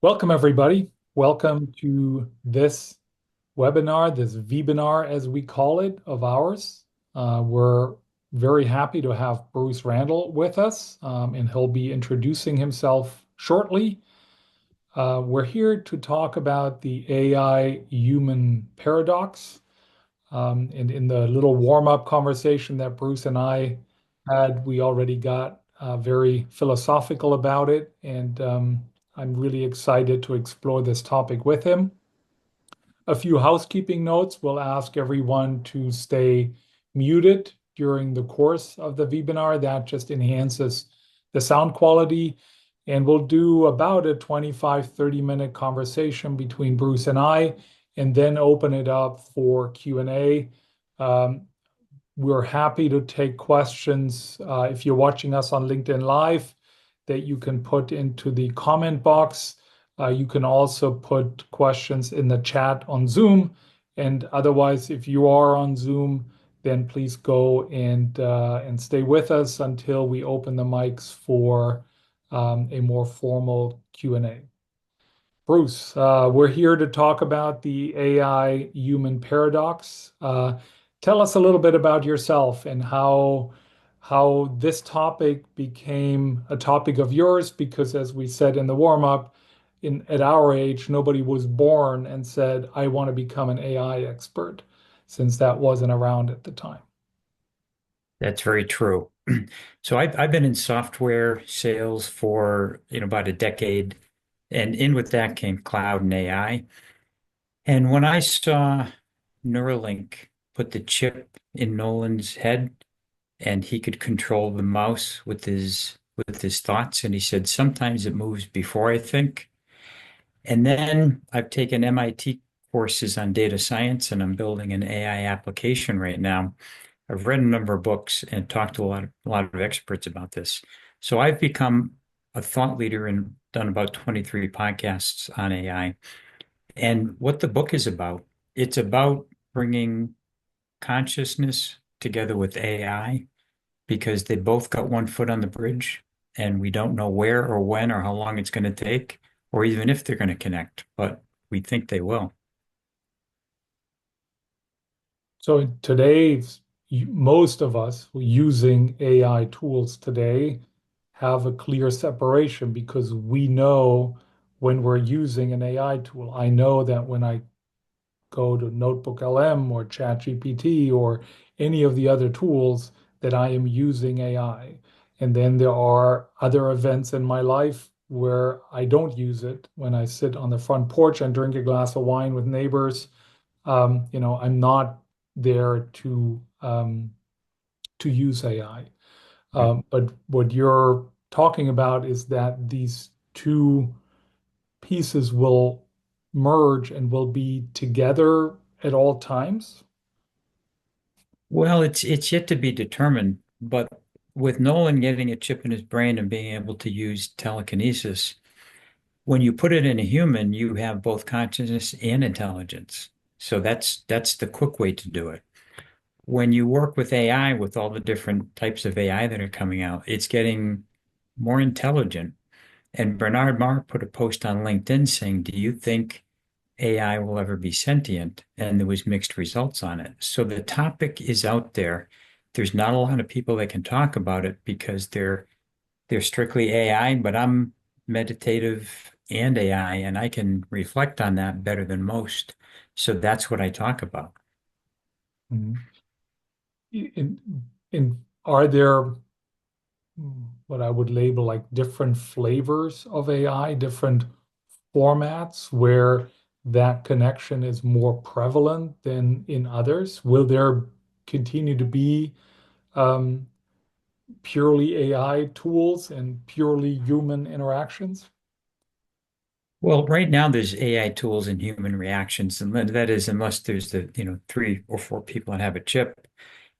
Welcome, everybody. Welcome to this webinar, this veBINAR, as we call it, of ours. We're very happy to have Bruce Randall with us, and he'll be introducing himself shortly. We're here to talk about the AI human paradox. And in the little warm-up conversation that Bruce and I had, we already got very philosophical about it, and I'm really excited to explore this topic with him. A few housekeeping notes. We'll ask everyone to stay muted during the course of the webinar. That just enhances the sound quality. And we'll do about a 25, 30-minute conversation between Bruce and I, and then open it up for Q&A. We're happy to take questions if you're watching us on LinkedIn Live that you can put into the comment box. You can also put questions in the chat on Zoom. And otherwise, if you are on Zoom, then please go and stay with us until we open the mics for a more formal Q&A. Bruce, we're here to talk about the AI human paradox. Tell us a little bit about yourself and how this topic became a topic of yours, because as we said in the warm-up, at our age, nobody was born and said, I want to become an AI expert, since that wasn't around at the time. That's very true. So I've been in software sales for about a decade, and in with that came cloud and AI. And when I saw Neuralink put the chip in Nolan's head, and he could control the mouse with his thoughts, and he said sometimes it moves before I think. And then I've taken MIT courses on data science, and I'm building an AI application right now. I've read a number of books and talked to a lot of experts about this. So I've become a thought leader and done about 23 podcasts on AI. And what the book is about, it's about bringing consciousness together with AI because they both got one foot on the bridge and we don't know where or when or how long it's going to take or even if they're going to connect, but we think they will. So today, most of us using AI tools today have a clear separation because we know when we're using an AI tool. I know that when I go to Notebook LM or ChatGPT or any of the other tools that I am using AI. And then there are other events in my life where I don't use it. When I sit on the front porch and drink a glass of wine with neighbors, I'm not there to use AI. But what you're talking about is that these two pieces will merge and will be together at all times. Well, it's yet to be determined, but with Nolan getting a chip in his brain and being able to use telekinesis, when you put it in a human, you have both consciousness and intelligence. So that's the quick way to do it. When you work with AI, with all the different types of AI that are coming out, it's getting more intelligent. And Bernard Marr put a post on LinkedIn saying, "Do you think AI will ever be sentient?" And there was mixed results on it. So the topic is out there. There's not a lot of people that can talk about it because they're strictly AI, but I'm meditative and AI, and I can reflect on that better than most. So that's what I talk about. Mhm. Are there what I would label like different flavors of AI, different formats where that connection is more prevalent than in others? Will there continue to be um, purely AI tools and purely human interactions? Well, right now there's AI tools and human reactions, and that is unless there's three or four people that have a chip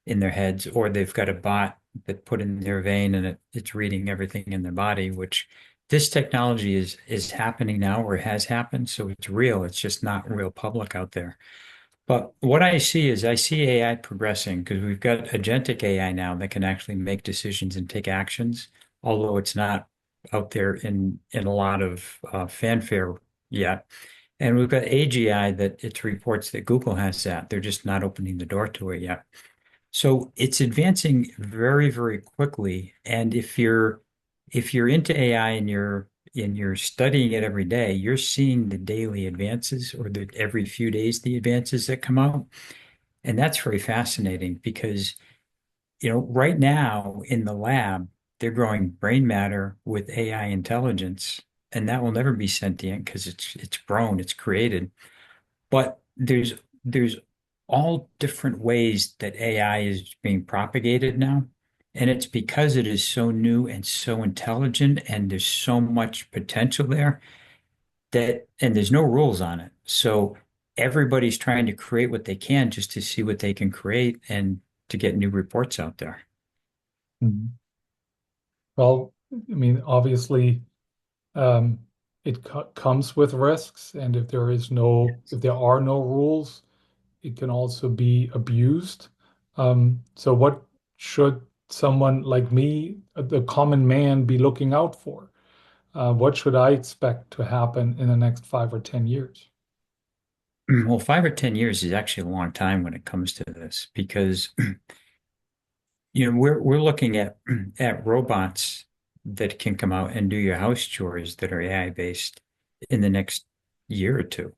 in their heads, or they've got a bot that put in their vein and it's reading everything in their body, which this technology is happening now or has happened, so it's real. It's just not real public out there. But what I see is I see AI progressing because we've got agentic AI now that can actually make decisions and take actions, although it's not out there in a lot of fanfare yet. And we've got AGI that it's reports that Google has that. They're just not opening the door to it yet. So it's advancing very, very quickly. And if you're into AI and you're studying it every day, you're seeing the daily advances or the every few days the advances that come out. And that's very fascinating because, right now in the lab, they're growing brain matter with AI intelligence, and that will never be sentient because it's grown, it's created. But there's all different ways that AI is being propagated now. And it's because it is so new and so intelligent, and there's so much potential there and there's no rules on it. So everybody's trying to create what they can just to see what they can create and to get new reports out there. Mhm. Well, I mean, obviously, um, it co comes with risks, and if there are no rules, it can also be abused. So what should someone like me, the common man, be looking out for? What should I expect to happen in the next 5 or 10 years? Well, 5 or 10 years is actually a long time when it comes to this because we're looking at robots that can come out and do your house chores that are AI based in the next year or two.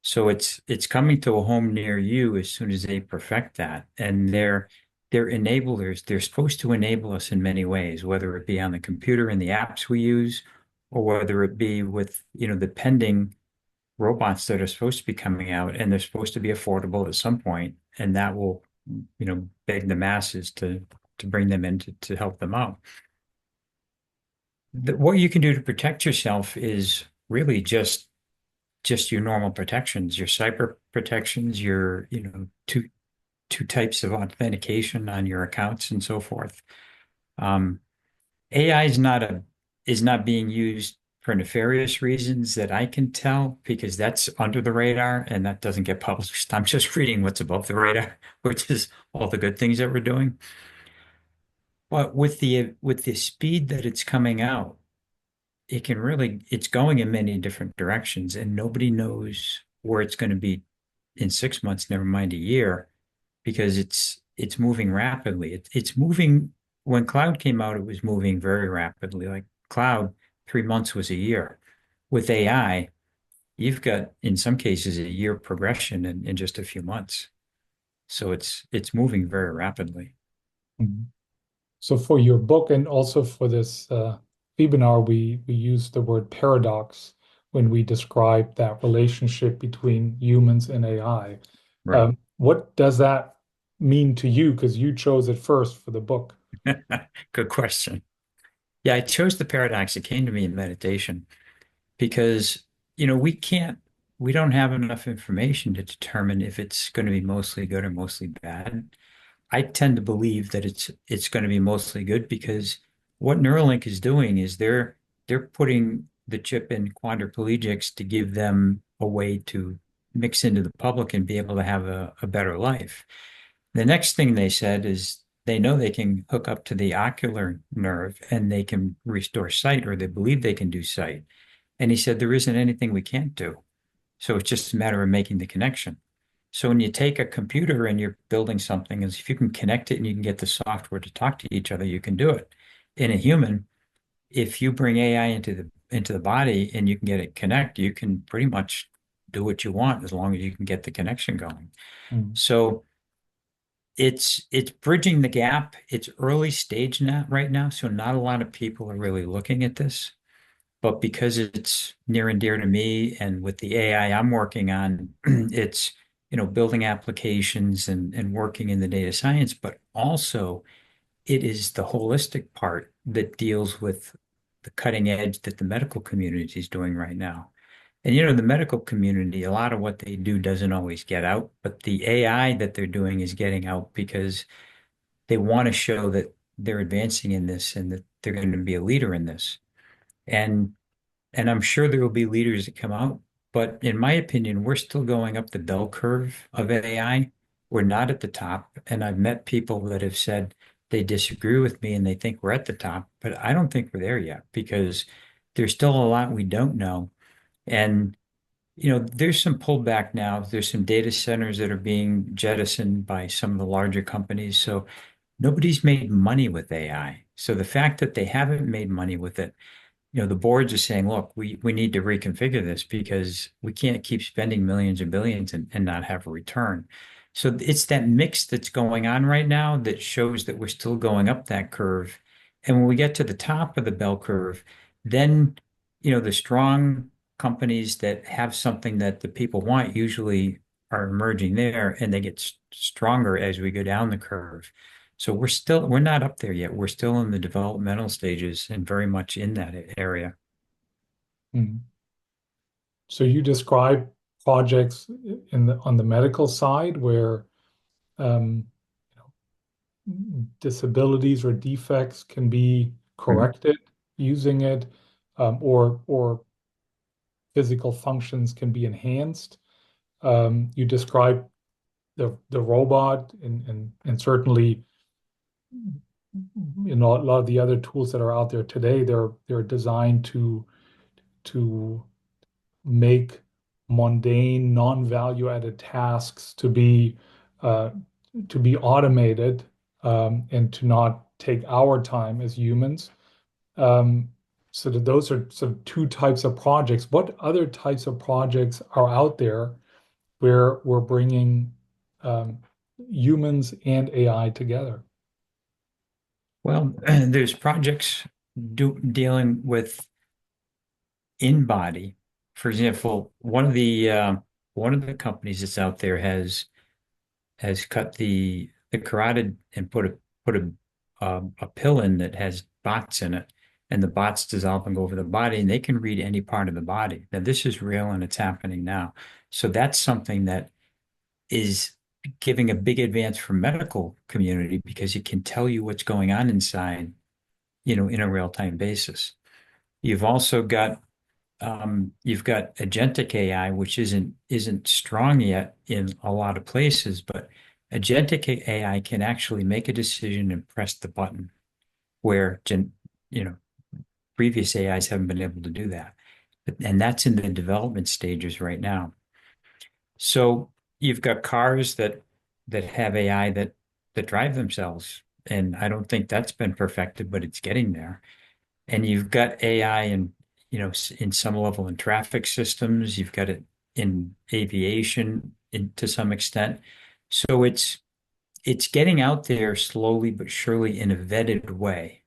So it's coming to a home near you as soon as they perfect that. And they're enablers. They're supposed to enable us in many ways, whether it be on the computer and the apps we use, or whether it be with, the pending robots that are supposed to be coming out, and they're supposed to be affordable at some point, and that will, beg the masses to bring them in to help them out. What you can do to protect yourself is really just your normal protections, your cyber protections, your, two types of authentication on your accounts and so forth. AI is not being used for nefarious reasons that I can tell because that's under the radar and that doesn't get published. I'm just reading what's above the radar, which is all the good things that we're doing. But with the speed that it's coming out, it's going in many different directions, and nobody knows where it's going to be in 6 months, never mind a year, because it's moving rapidly. It's moving. When cloud came out, it was moving very rapidly. Like cloud, 3 months was a year. With AI, you've got in some cases a year progression in just a few months. So it's moving very rapidly. Mhm. So for your book and also for this webinar, we use the word paradox when we describe that relationship between humans and AI. Right. What does that mean to you? Because you chose it first for the book. Good question. Yeah, I chose the paradox. It came to me in meditation because, we don't have enough information to determine if it's going to be mostly good or mostly bad. I tend to believe that it's going to be mostly good because what Neuralink is doing is they're putting the chip in quadriplegics to give them a way to mix into the public and be able to have a better life. The next thing they said is they know they can hook up to the ocular nerve and they can restore sight, or they believe they can do sight. And he said there isn't anything we can't do. So it's just a matter of making the connection. So when you take a computer and you're building something, is if you can connect it and you can get the software to talk to each other, you can do it. In a human, if you bring AI into the body and you can get it connect, you can pretty much do what you want as long as you can get the connection going. Mm. So it's bridging the gap. It's early stage now right now, so not a lot of people are really looking at this. But because it's near and dear to me, and with the AI I'm working on, it's building applications and working in the data science, but also it is the holistic part that deals with the cutting edge that the medical community is doing right now. And the medical community, a lot of what they do doesn't always get out, but the AI that they're doing is getting out because they want to show that they're advancing in this and that they're going to be a leader in this. And and I'm sure there will be leaders that come out, but in my opinion, we're still going up the bell curve of AI. We're not at the top. And I've met people that have said they disagree with me and they think we're at the top, but I don't think we're there yet because there's still a lot we don't know. And there's some pullback now. There's some data centers that are being jettisoned by some of the larger companies. So nobody's made money with AI. So the fact that they haven't made money with it, the boards are saying, look, we need to reconfigure this because we can't keep spending millions or billions and not have a return. So it's that mix that's going on right now that shows that we're still going up that curve. And when we get to the top of the bell curve, then, the strong companies that have something that the people want usually are emerging there and they get stronger as we go down the curve. So we're not up there yet. We're still in the developmental stages and very much in that area. Mhm. So you describe projects on the medical side where um, disabilities or defects can be Mhm. corrected using it, or physical functions can be enhanced. You describe the robot and certainly a lot of the other tools that are out there today, they're designed to make mundane, non-value added tasks uh, to be automated, and to not take our time as humans. Um, so that those are some two types of projects. What other types of projects are out there where we're bringing um, humans and AI together? Well, there's projects dealing with in body. For example, one of the companies that's out there has cut the carotid and put a pill in that has bots in it, and the bots dissolve and go over the body, and they can read any part of the body. Now, this is real and it's happening now. So that's something that is giving a big advance for medical community because it can tell you what's going on inside, in a real-time basis. You've also got you've got agentic AI, which isn't strong yet in a lot of places, but agentic AI can actually make a decision and press the button where you know previous AIs haven't been able to do that. And that's in the development stages right now. So you've got cars that have AI that drive themselves, and I don't think that's been perfected, but it's getting there. And you've got AI in some level in traffic systems. You've got it in aviation to some extent. So it's getting out there slowly but surely in a vetted way.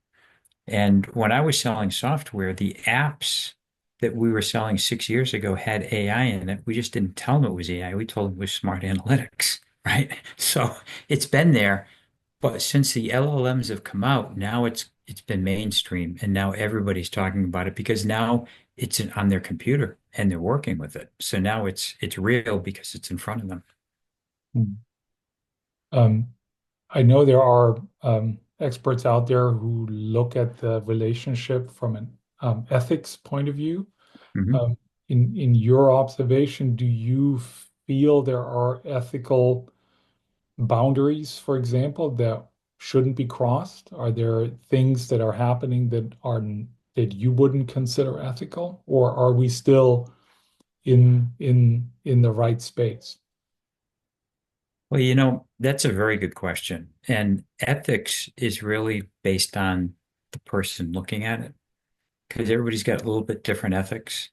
And when I was selling software, the apps that we were selling 6 years ago had AI in it. We just didn't tell them it was AI. We told them it was smart analytics, right? So it's been there, but since the LLMs have come out, now it's been mainstream, and now everybody's talking about it because now on their computer and they're working with it. So now it's real because it's in front of them. Hmm. Um, I know there are experts out there who look at the relationship from an ethics point of view. Mhm. Um, in your observation, do you feel there are ethical boundaries, for example, that shouldn't be crossed? Are there things that are happening that you wouldn't consider ethical, or are we still in the right space? Well, that's a very good question. And ethics is really based on the person looking at it because everybody's got a little bit different ethics.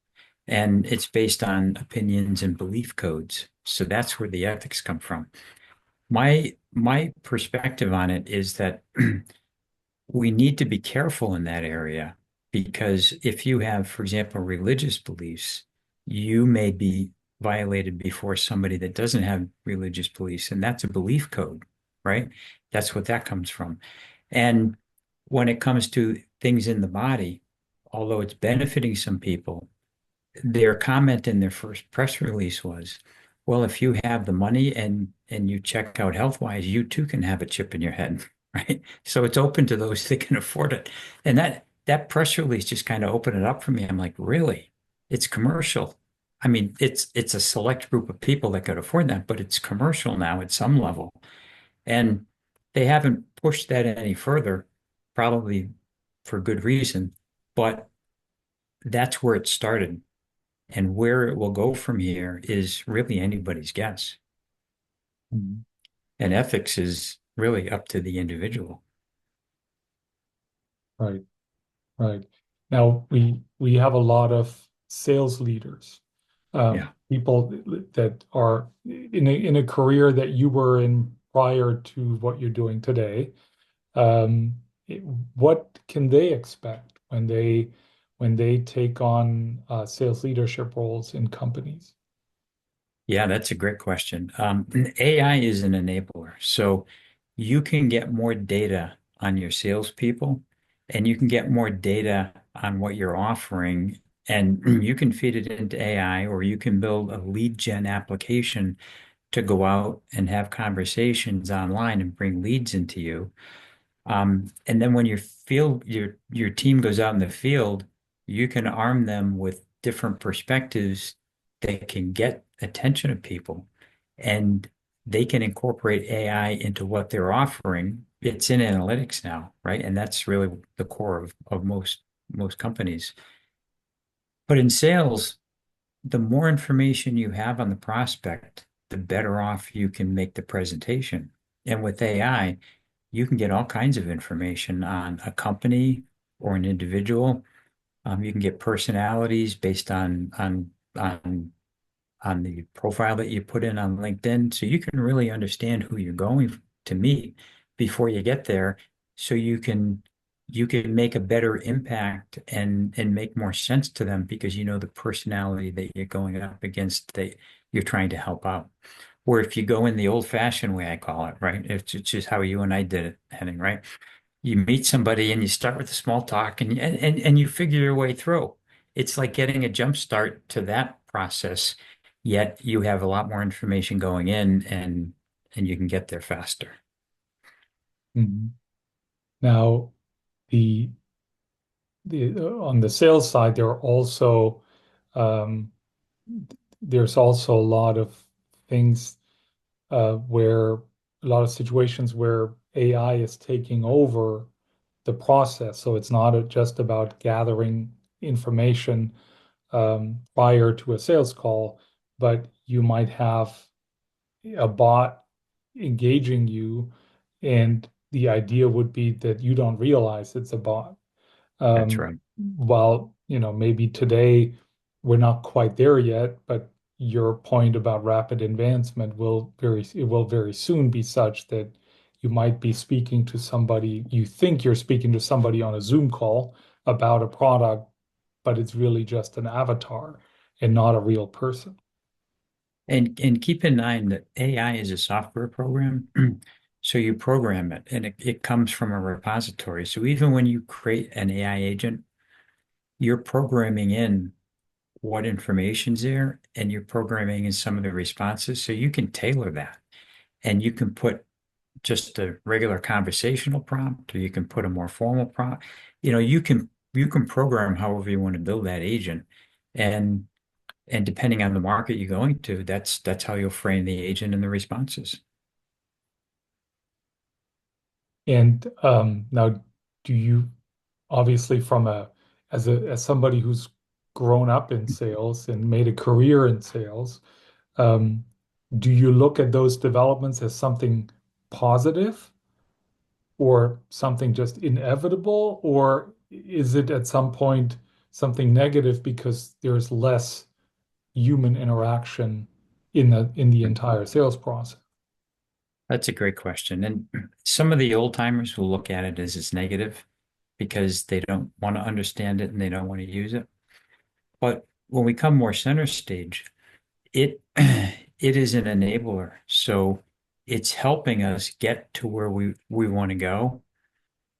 And it's based on opinions and belief codes. So that's where the ethics come from. My perspective on it is that we need to be careful in that area because if you have, for example, religious beliefs, you may be violated before somebody that doesn't have religious beliefs, and that's a belief code, right? That's what that comes from. And when it comes to things in the body, although it's benefiting some people, their comment in their first press release was, well, if you have the money and you check out health-wise, you too can have a chip in your head, right? So it's open to those that can afford it. And that press release just kind of opened it up for me. I'm like, really? It's commercial. I mean, it's a select group of people that could afford that, but it's commercial now at some level. And they haven't push that any further, probably for good reason, but that's where it started. And where it will go from here is really anybody's guess. Mhm. And ethics is really up to the individual. Right, right. Now we have a lot of sales leaders, Yeah. people that are in a career that you were in prior to what you're doing today. Um, it- what can they expect when they take on sales leadership roles in companies? Yeah, that's a great question. AI is an enabler. So you can get more data on your salespeople and you can get more data on what you're offering. And you can feed it into AI or you can build a lead gen application to go out and have conversations online and bring leads into you. And then when your team goes out in the field, you can arm them with different perspectives that can get attention of people, and they can incorporate AI into what they're offering. It's in analytics now, right? And that's really the core of most companies. But in sales, the more information you have on the prospect, the better off you can make the presentation. And with AI, you can get all kinds of information on a company or an individual. You can get personalities based on the profile that you put in on LinkedIn, so you can really understand who you're going to meet before you get there, so you can make a better impact and make more sense to them because you know the personality that you're going up against that you're trying to help out. Or if you go in the old-fashioned way, I call it, right? It's just how you and I did it, Henning, right? You meet somebody and you start with a small talk and you figure your way through. It's like getting a jump start to that process, yet you have a lot more information going in and you can get there faster. Mhm. Now, the on the sales side, um, there's also a lot of things where a lot of situations where AI is taking over the process. So it's not just about gathering information prior to a sales call, but you might have a bot engaging you, and the idea would be that you don't realize it's a bot. That's Um, right. while, maybe today we're not quite there yet, but your point about rapid advancement it will very soon be such that you might be speaking to somebody, you think you're speaking to somebody on a Zoom call about a product, but it's really just an avatar and not a real person. And keep in mind that AI is a software program. So you program it and it comes from a repository. So even when you create an AI agent, you're programming in what information's there and you're programming in some of the responses. So you can tailor that and you can put just a regular conversational prompt or you can put a more formal prompt. You can program however you want to build that agent. And and depending on the market you're going to, that's how you'll frame the agent and the responses. And now, do you obviously from a as somebody who's grown up in sales and made a career in sales, um, do you look at those developments as something positive or something just inevitable, or is it at some point something negative because there's less human interaction in the entire sales process? That's a great question. And some of the old timers will look at it as it's negative because they don't want to understand it and they don't want to use it. But when we come more center stage, it it is an enabler. So it's helping us get to where we want to go.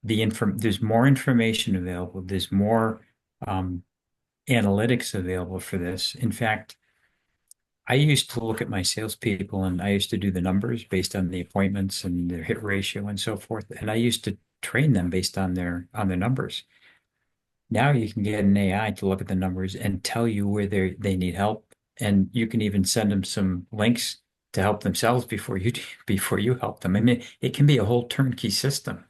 There's more information available. There's more um, analytics available for this. In fact, I used to look at my salespeople and I used to do the numbers based on the appointments and their hit ratio and so forth. And I used to train them based on their numbers. Now you can get an AI to look at the numbers and tell you where they need help. And you can even send them some links to help themselves before you before you help them. I mean, it can be a whole turnkey system.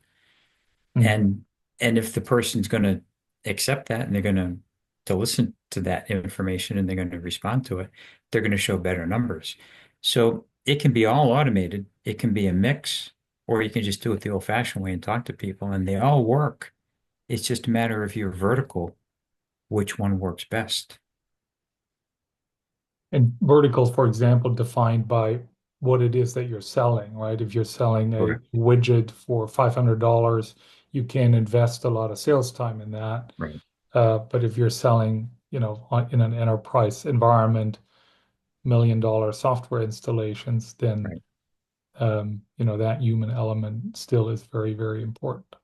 Mhm. And if the person's going to accept that and they're going to listen to that information and they're going to respond to it, they're going to show better numbers. So it can be all automated. It can be a mix, or you can just do it the old-fashioned way and talk to people, and they all work. It's just a matter of your vertical, which one works best. And verticals, for example, defined by what it is that you're selling, right? If you're selling a Correct. widget for $500, you can invest a lot of sales time in that. Right. But if you're selling, in an enterprise environment, $1 million software installations, then Right. that human element still is very, very important.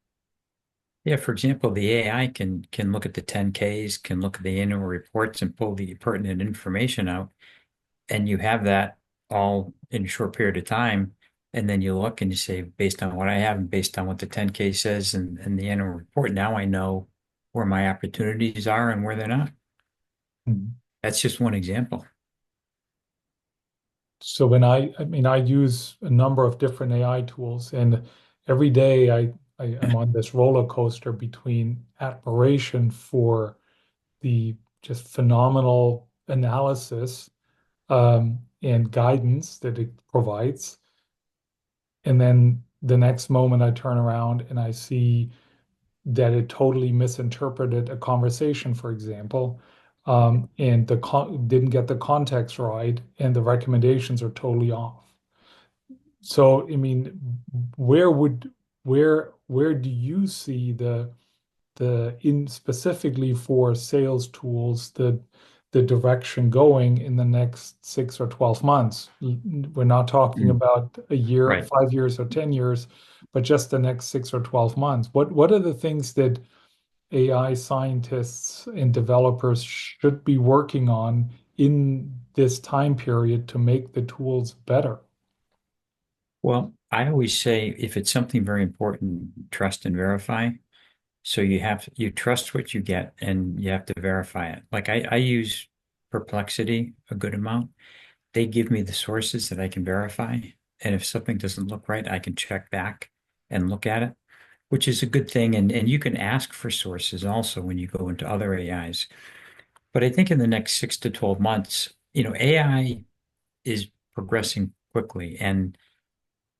Yeah, for example, the AI can look at the 10Ks, can look at the annual reports and pull the pertinent information out, and you have that all in a short period of time. And then you look and you say, based on what I have and based on what the 10K says and the annual report, now I know where my opportunities are and where they're not. Mhm. That's just one example. So I mean, I use a number of different AI tools, and every day I'm on this roller coaster between admiration for the just phenomenal analysis and guidance that it provides. And then the next moment I turn around and I see that it totally misinterpreted a conversation, for example, and didn't get the context right, and the recommendations are totally off. So, I mean, where would where do you see the in specifically for sales tools the direction going in the next 6 or 12 months? We're not talking Mm, about a year, right. 5 years, or 10 years, but just the next 6 or 12 months. What are the things that AI scientists and developers should be working on in this time period to make the tools better? Well, I always say if it's something very important, trust and verify. So you trust what you get and you have to verify it. Like I use Perplexity a good amount. They give me the sources that I can verify. And if something doesn't look right, I can check back and look at it, which is a good thing. And you can ask for sources also when you go into other AIs. But I think in the next 6 to 12 months, AI is progressing quickly. And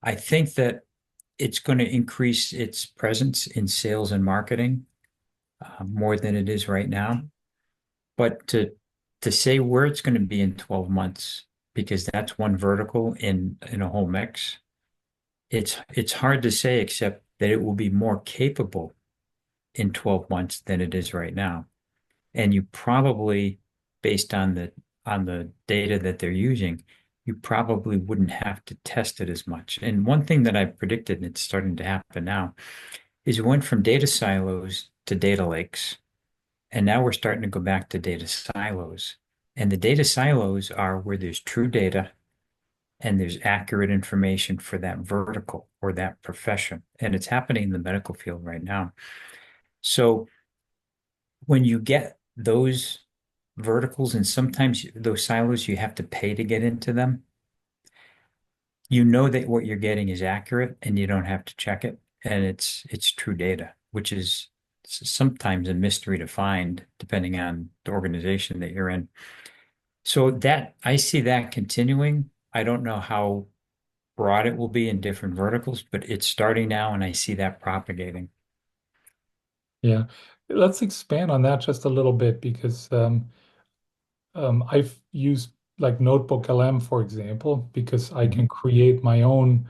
I think that it's going to increase its presence in sales and marketing more than it is right now. But to say where it's going to be in 12 months, because that's one vertical in a whole mix, it's hard to say except that it will be more capable in 12 months than it is right now. And you probably, based on the data that they're using, you probably wouldn't have to test it as much. And one thing that I predicted, and it's starting to happen now, is we went from data silos to data lakes. And now we're starting to go back to data silos. And the data silos are where there's true data and there's accurate information for that vertical or that profession. And it's happening in the medical field right now. So when you get those verticals, and sometimes those silos, you have to pay to get into them, you know that what you're getting is accurate and you don't have to check it. And it's true data, which is sometimes a mystery to find depending on the organization that you're in. So that I see that continuing. I don't know how broad it will be in different verticals, but it's starting now, and I see that propagating. Yeah. Let's expand on that just a little bit because I've used like Notebook LM, for example, because I Mhm. can create my own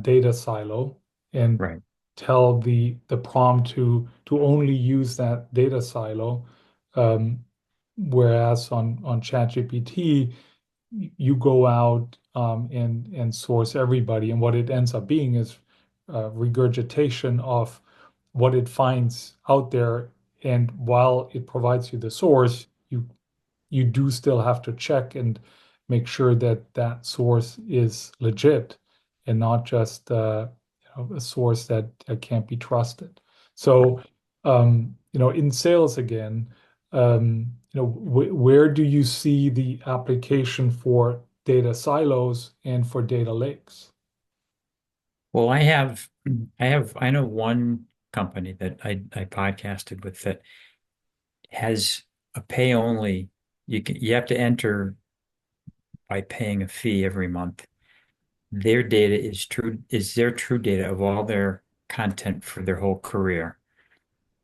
data silo and Right. tell the prompt to only use that data silo. Um, Whereas on ChatGPT, you go out and source everybody, and what it ends up being is regurgitation of what it finds out there. And while it provides you the source, you do still have to check and make sure that that source is legit and not just a source that can't be trusted. So, in sales again, where do you see the application for data silos and for data lakes? Well, I know one company that I podcasted with that has a pay only. You have to enter by paying a fee every month. Their data is their true data of all their content for their whole career.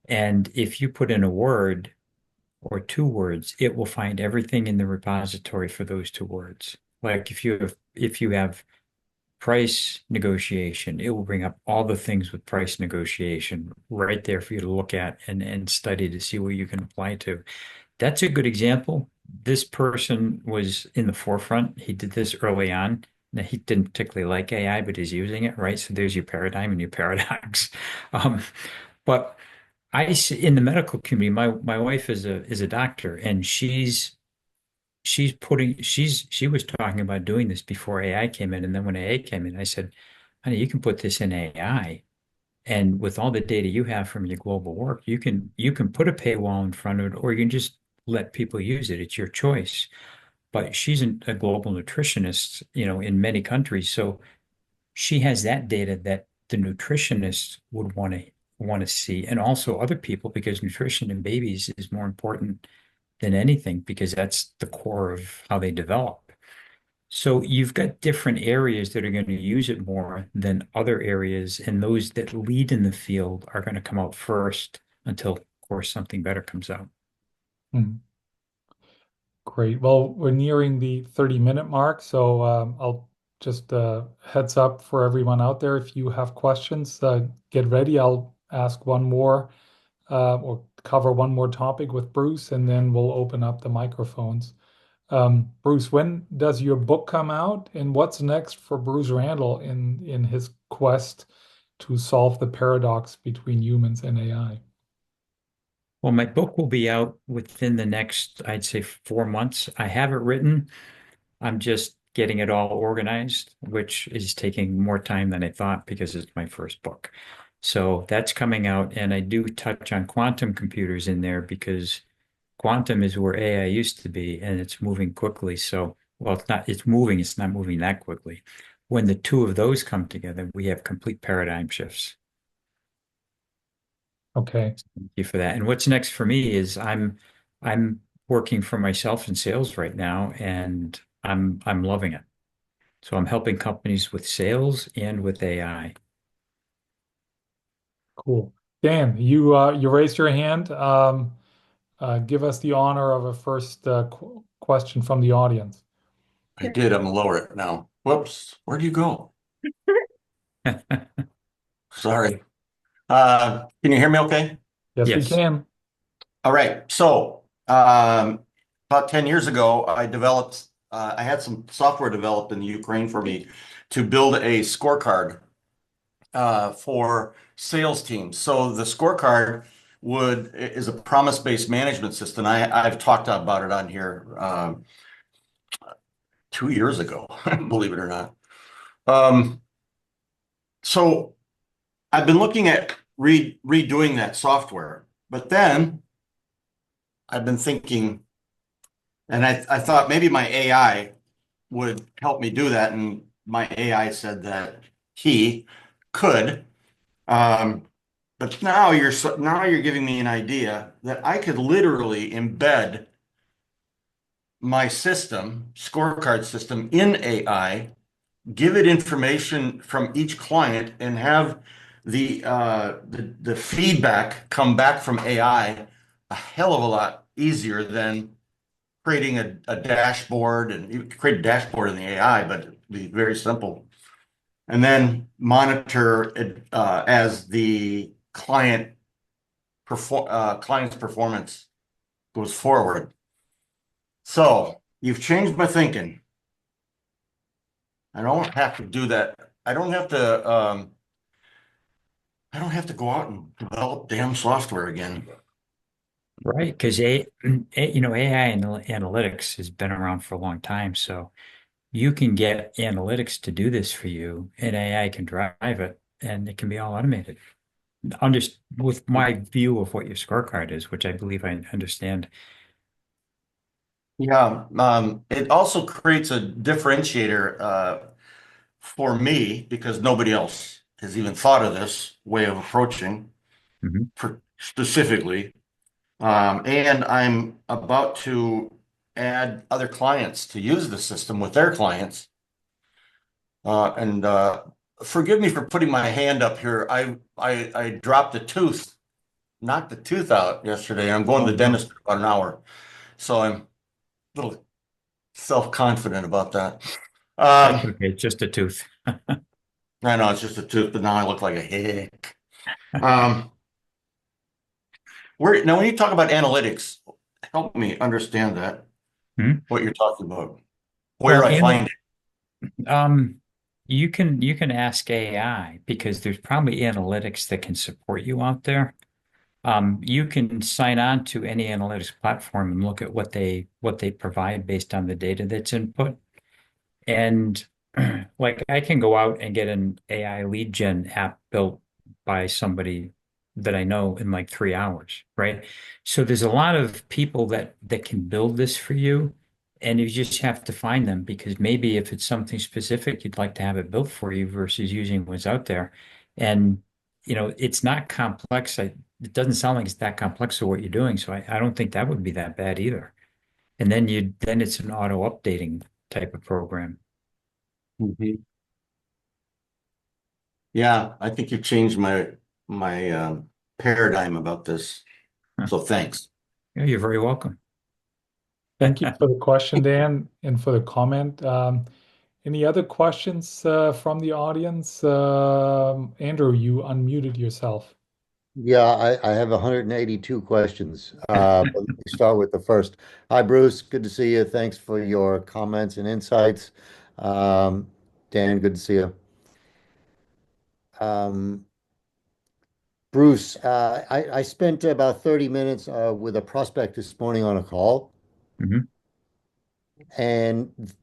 And if you put in a word or two words, it will find everything in the repository for those two words. Like if you have price negotiation, it will bring up all the things with price negotiation right there for you to look at and study to see what you can apply to. That's a good example. This person was in the forefront. He did this early on. Now, he didn't particularly like AI, but he's using it, right? So there's your paradigm and your paradox. Um, but I see in the medical community, my wife is a doctor, and she was talking about doing this before AI came in, and then when AI came in, I said, "Honey, you can put this in AI, and with all the data you have from your global work, you can put a paywall in front of it, or you can just let people use it. It's your choice." But she's a global nutritionist, in many countries, so she has that data that the nutritionists would want to see, and also other people, because nutrition in babies is more important than anything because that's the core of how they develop. So you've got different areas that are going to use it more than other areas, and those that lead in the field are going to come out first until, of course, something better comes out. Hmm. Great. Well, we're nearing the 30-minute mark, so I'll just heads up for everyone out there. If you have questions, get ready. I'll ask one more or cover one more topic with Bruce, and then we'll open up the microphones. Bruce, when does your book come out, and what's next for Bruce Randall in his quest to solve the paradox between humans and AI? Well, my book will be out within the next, I'd say, 4 months. I have it written. I'm just getting it all organized, which is taking more time than I thought because it's my first book. So that's coming out, and I do touch on quantum computers in there because quantum is where AI used to be, and it's moving quickly. So, well, it's not moving that quickly. When the two of those come together, we have complete paradigm shifts. Okay, Thank you for that. And what's next for me is I'm working for myself in sales right now, and I'm loving it. So I'm helping companies with sales and with AI. cool. Dan, you raised your hand. Give us the honor of a first question from the audience. I did. I'm gonna lower it now. Whoops. Where'd you go? Sorry. Can you hear me okay? Yes, we Yes. can. All right. So, about 10 years ago, I had some software developed in the Ukraine for me to build a scorecard for sales teams. So the scorecard is a promise-based management system. I've talked about it on here 2 years ago, believe it or not. Um, so I've been looking at redoing that software, but then I've been thinking, and I thought maybe my AI would help me do that, and my AI said that he could. Um, but now you're giving me an idea that I could literally embed my scorecard system in AI, give it information from each client, and have the feedback come back from AI a hell of a lot easier than creating a dashboard. And you could create a dashboard in the AI, but it'd be very simple. And then monitor it as the client's performance goes forward. So you've changed my thinking. I don't have to do that. I don't have to go out and develop damn software again. Right. Because AI and analytics has been around for a long time. So you can get analytics to do this for you, and AI can drive it, and it can be all automated. Under, with my view of what your scorecard is, which I believe I understand. Yeah, it also creates a differentiator for me because nobody else has even thought of this way of approaching Mhm. for specifically. And I'm about to add other clients to use the system with their clients. And forgive me for putting my hand up here. I dropped a tooth, knocked the tooth out yesterday. I'm going Oh to the no. dentist in about an hour, so I'm a little self-confident about that. That's Um, okay. It's just a tooth. I know it's just a tooth, but now I look like a hick. Um, where now when you talk about analytics, help me understand that, Hmm? what you're talking about. Where Well, do I and find it? um, you can ask AI because there's probably analytics that can support you out there. You can sign on to any analytics platform and look at what they provide based on the data that's input. And like I can go out and get an AI lead gen app built by somebody that I know in like 3 hours, right? So there's a lot of people that can build this for you, and you just have to find them because maybe if it's something specific, you'd like to have it built for you versus using what's out there. And it's not complex. It doesn't sound like it's that complex of what you're doing, so I don't think that would be that bad either. And then it's an auto updating type of program. Mhm. Yeah, I think you changed my paradigm about this. Huh. So thanks. Yeah, you're very welcome. Thank you for the question, Dan, and for the comment. Any other questions from the audience? Andrew, you unmuted yourself. Yeah, I have 182 questions. But let me start with the first. Hi, Bruce. Good to see you. Thanks for your comments and insights. Um, Dan, good to see you. Um, Bruce, I spent about 30 minutes with a prospect this morning on a call, Mhm. and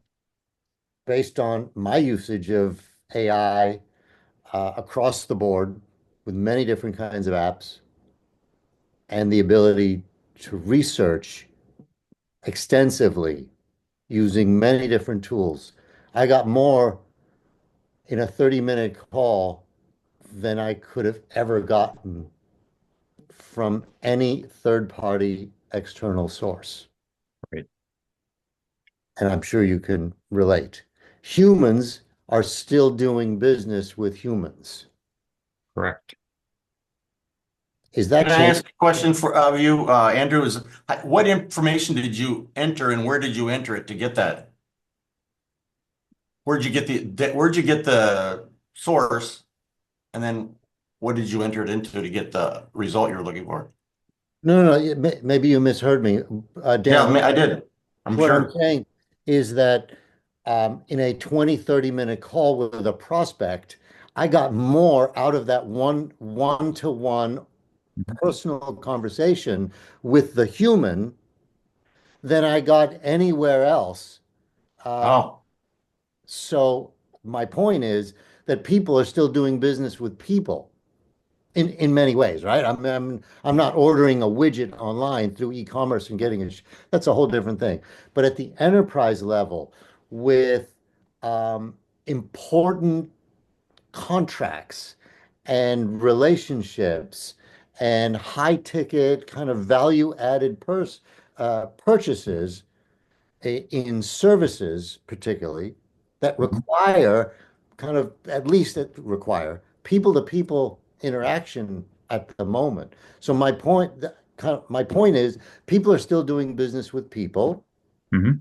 based on my usage of AI across the board with many different kinds of apps and the ability to research extensively using many different tools. I got more in a 30-minute call than I could have ever gotten from any third-party external source. Right. And I'm sure you can relate. Humans are still doing business with humans. Correct. Is that Can I changing? ask a question for you, Andrew? What information did you enter and where did you enter it to get that? Where'd you get the source? And then what did you enter it into to get the result you were looking for? No, maybe you misheard me. Yeah, Dan, I did. I'm what I'm sure. saying is that in a 20, 30-minute call with a prospect, I got more out of that one-to-one Mhm. personal conversation with the human than I got anywhere else. Uh, Oh, so my point is that people are still doing business with people in many ways, right? I'm not ordering a widget online through e-commerce and getting it. That's a whole different thing. But at the enterprise level, with um, important contracts and relationships and high ticket kind of value added purchases in services, particularly that Mhm. require kind of at least that require people to people interaction at the moment. So my point is people are still doing business with people, Mhm.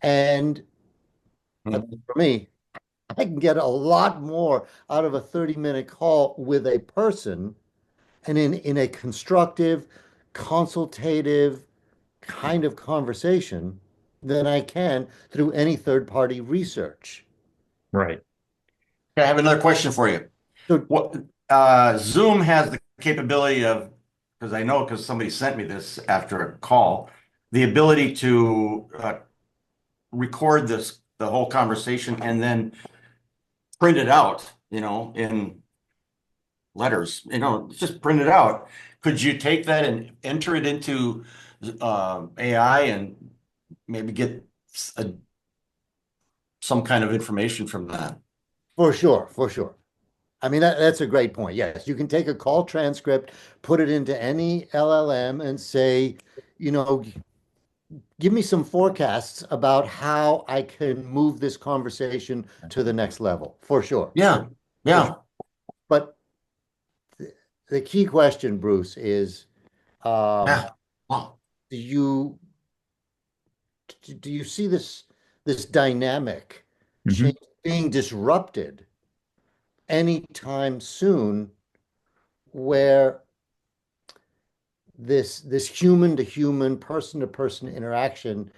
and mhm. for me, I can get a lot more out of a 30-minute call with a person and in a constructive, consultative kind of conversation than I can through any third-party research. Right. Okay, I have another question for you. So What Zoom has the capability of, because I know because somebody sent me this after a call, the ability to record the whole conversation and then print it out, in letters, just print it out. Could you take that and enter it into AI and maybe get some kind of information from that. For sure, for sure. I mean, that's a great point. Yes, you can take a call transcript, put it into any LLM and say, you know, give me some forecasts about how I can move this conversation to the next level. For sure. Yeah, For sure. yeah, But the key question, Bruce, is um, yeah. Wow. do you do you see this dynamic Mhm. change being disrupted anytime soon where this human to human, person to person interaction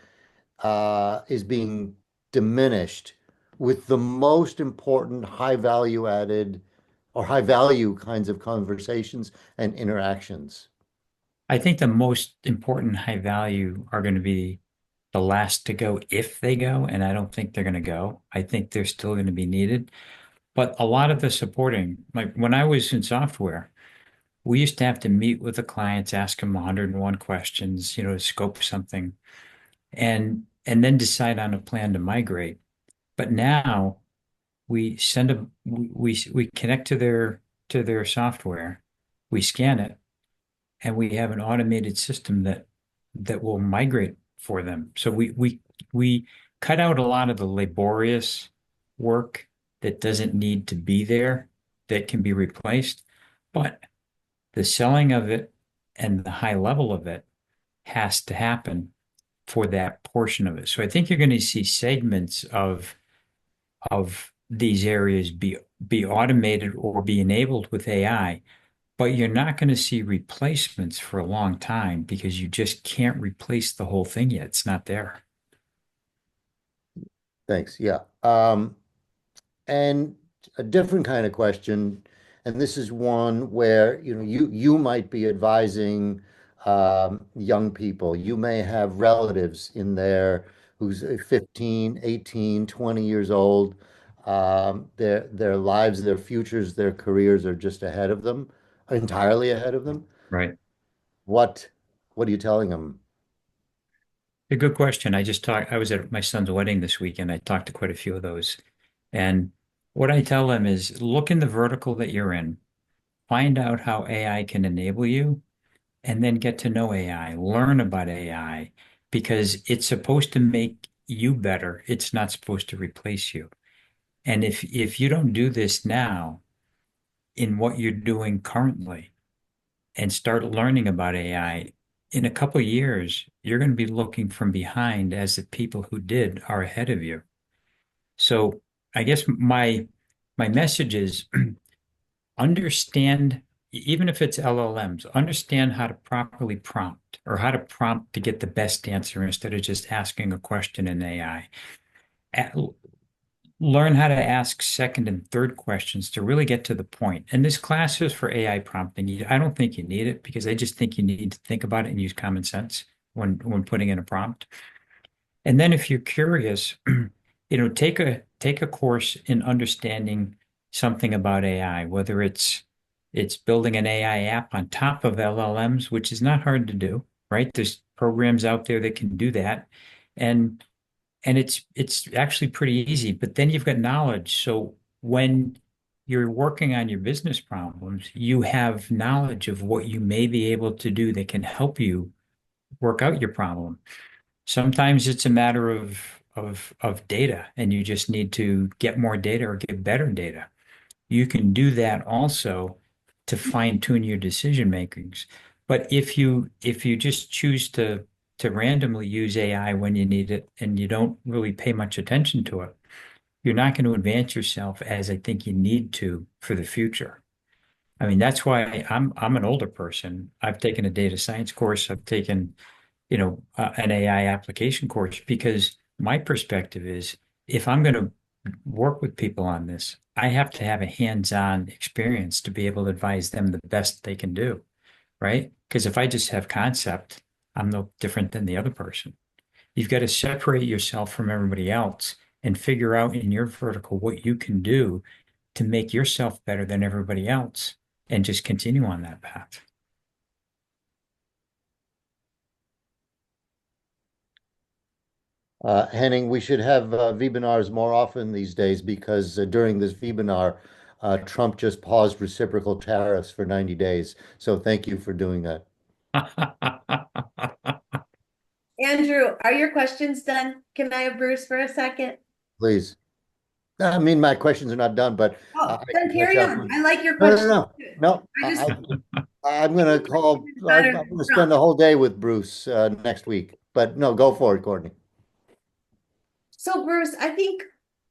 is being diminished with the most important high value added or high value kinds of conversations and interactions? I think the most important high value are going to be the last to go if they go, and I don't think they're going to go. I think they're still going to be needed. But a lot of the supporting, like when I was in software, we used to have to meet with the clients, ask them 101 questions, to scope something, and then decide on a plan to migrate. But now we connect to their software, we scan it, and we have an automated system that will migrate for them. So we cut out a lot of the laborious work that doesn't need to be there, that can be replaced. But the selling of it and the high level of it has to happen for that portion of it. So I think you're going to see segments of these areas be automated or be enabled with AI, but you're not going to see replacements for a long time because you just can't replace the whole thing yet. It's not there. Thanks. Yeah. And a different kind of question, and this is one where you might be advising young people. You may have relatives in there who's 15, 18, 20 years old. Their lives, their futures, their careers are just ahead of them, entirely ahead of them. Right. What what are you telling them? A good question. I was at my son's wedding this weekend. I talked to quite a few of those. And what I tell them is look in the vertical that you're in, find out how AI can enable you, and then get to know AI, learn about AI, because it's supposed to make you better. It's not supposed to replace you. And if you don't do this now in what you're doing currently and start learning about AI, in a couple of years, you're going to be looking from behind as the people who did are ahead of you. So I guess my message is understand, even if it's LLMs, understand how to properly prompt or how to prompt to get the best answer instead of just asking a question in AI. Learn how to ask second and third questions to really get to the point. And this class is for AI prompting. I don't think you need it because I just think you need to think about it and use common sense when putting in a prompt. And then if you're curious, take a course in understanding something about AI, whether it's building an AI app on top of LLMs, which is not hard to do, right? There's programs out there that can do that. And it's actually pretty easy, but then you've got knowledge. So when you're working on your business problems, you have knowledge of what you may be able to do that can help you work out your problem. Sometimes it's a matter of data, and you just need to get more data or get better data. You can do that also to fine tune your decision makings. But if you just choose to randomly use AI when you need it and you don't really pay much attention to it, you're not going to advance yourself as I think you need to for the future. I mean, that's why I'm an older person. I've taken a data science course. I've taken an AI application course because my perspective is if I'm going to work with people on this, I have to have a hands-on experience to be able to advise them the best they can do, right? Because if I just have concept, I'm no different than the other person. You've got to separate yourself from everybody else and figure out in your vertical what you can do to make yourself better than everybody else and just continue on that path. Henning, we should have webinars more often these days because during this webinar, Trump just paused reciprocal tariffs for 90 days. So thank you for doing that. Andrew, are your questions done? Can I have Bruce for a second? Please. I mean, my questions are not done, but Oh, I then can catch carry up on. with. I like your No, no, questions no, too. no. I just I'm going to call. I'm better going than to spend Trump. the whole day with Bruce next week. But no, go for it, Courtney. So Bruce, I think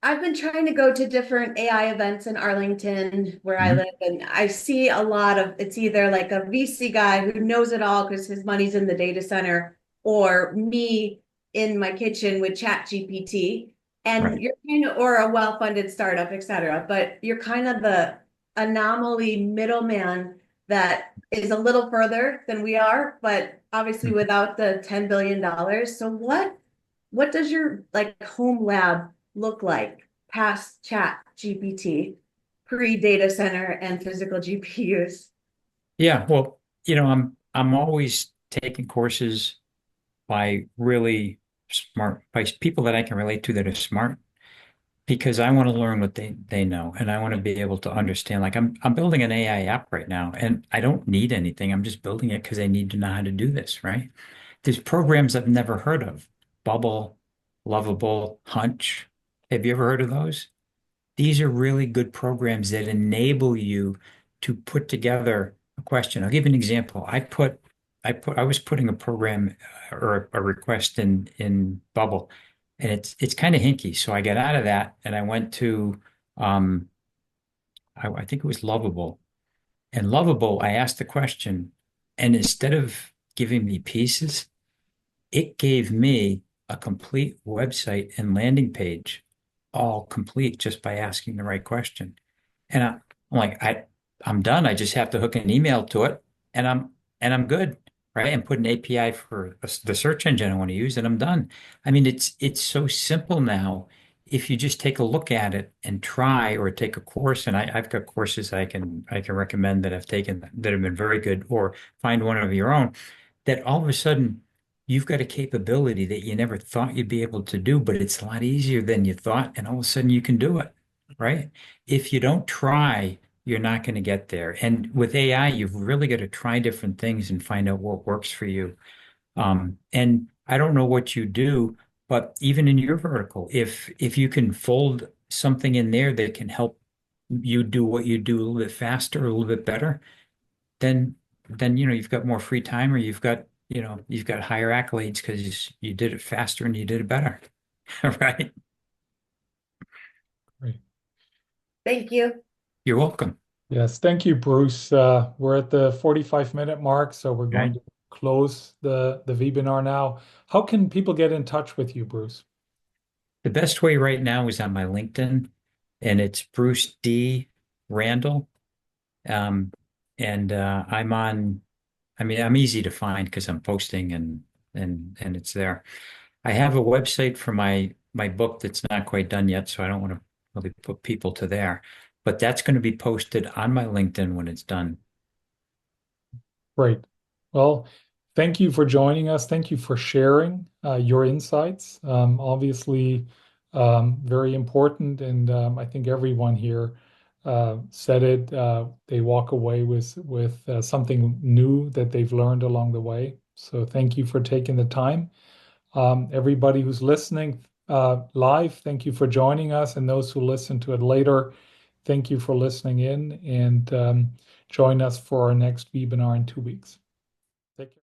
I've been trying to go to different AI events in Arlington where I Mhm. live, and I see a lot of it's either like a VC guy who knows it all because his money's in the data center, or me in my kitchen with Chat GPT. And Right. you're kind of, or a well-funded startup, et cetera, but you're kind of the anomaly middleman that is a little further than we are, but obviously Mhm. without the $10 billion. So what does your like home lab look like past Chat GPT, pre data center and physical GPUs? Yeah, well, I'm always taking courses by really smart, by people that I can relate to that are smart, because I want to learn what they know, and I want to be able to understand. Like I'm building an AI app right now, and I don't need anything. I'm just building it because I need to know how to do this, right? There's programs I've never heard of. Bubble, Lovable, Hunch. Have you ever heard of those? These are really good programs that enable you to put together a question. I'll give you an example. I was putting a program or a request in Bubble, and it's kind of hinky. So I got out of that and I went to um, I think it was Lovable. And Lovable, I asked the question, and instead of giving me pieces, it gave me a complete website and landing page, all complete just by asking the right question. And I'm like, I'm done. I just have to hook an email to it, and I'm good, right? And put an API for the search engine I want to use, and I'm done. I mean, it's so simple now. If you just take a look at it and try, or take a course, and I've got courses I can recommend that I've taken that have been very good, or find one of your own, that all of a sudden you've got a capability that you never thought you'd be able to do, but it's a lot easier than you thought, and all of a sudden you can do it, right? If you don't try, you're not going to get there. And with AI, you've really got to try different things and find out what works for you. And I don't know what you do, but even in your vertical, if you can fold something in there that can help you do what you do a little bit faster, a little bit better, then you've got more free time, or you've got higher accolades because you did it faster and you did it better. Right? Great. Thank you. You're welcome. Yes, thank you, Bruce. We're at the 45-minute mark, so we're going Okay. to close the webinar now. How can people get in touch with you, Bruce? The best way right now is on my LinkedIn, and it's Bruce D. Randall. Um, and I'm easy to find because I'm posting, and it's there. I have a website for my book that's not quite done yet, so I don't want to really put people to there. But that's going to be posted on my LinkedIn when it's done. Great. Well, thank you for joining us. Thank you for sharing your insights. Obviously, very important, and I think everyone here said it. They walk away with something new that they've learned along the way. So thank you for taking the time. Everybody who's listening live, thank you for joining us, and those who listen to it later, thank you for listening in, and join us for our next webinar in 2 weeks. Take care.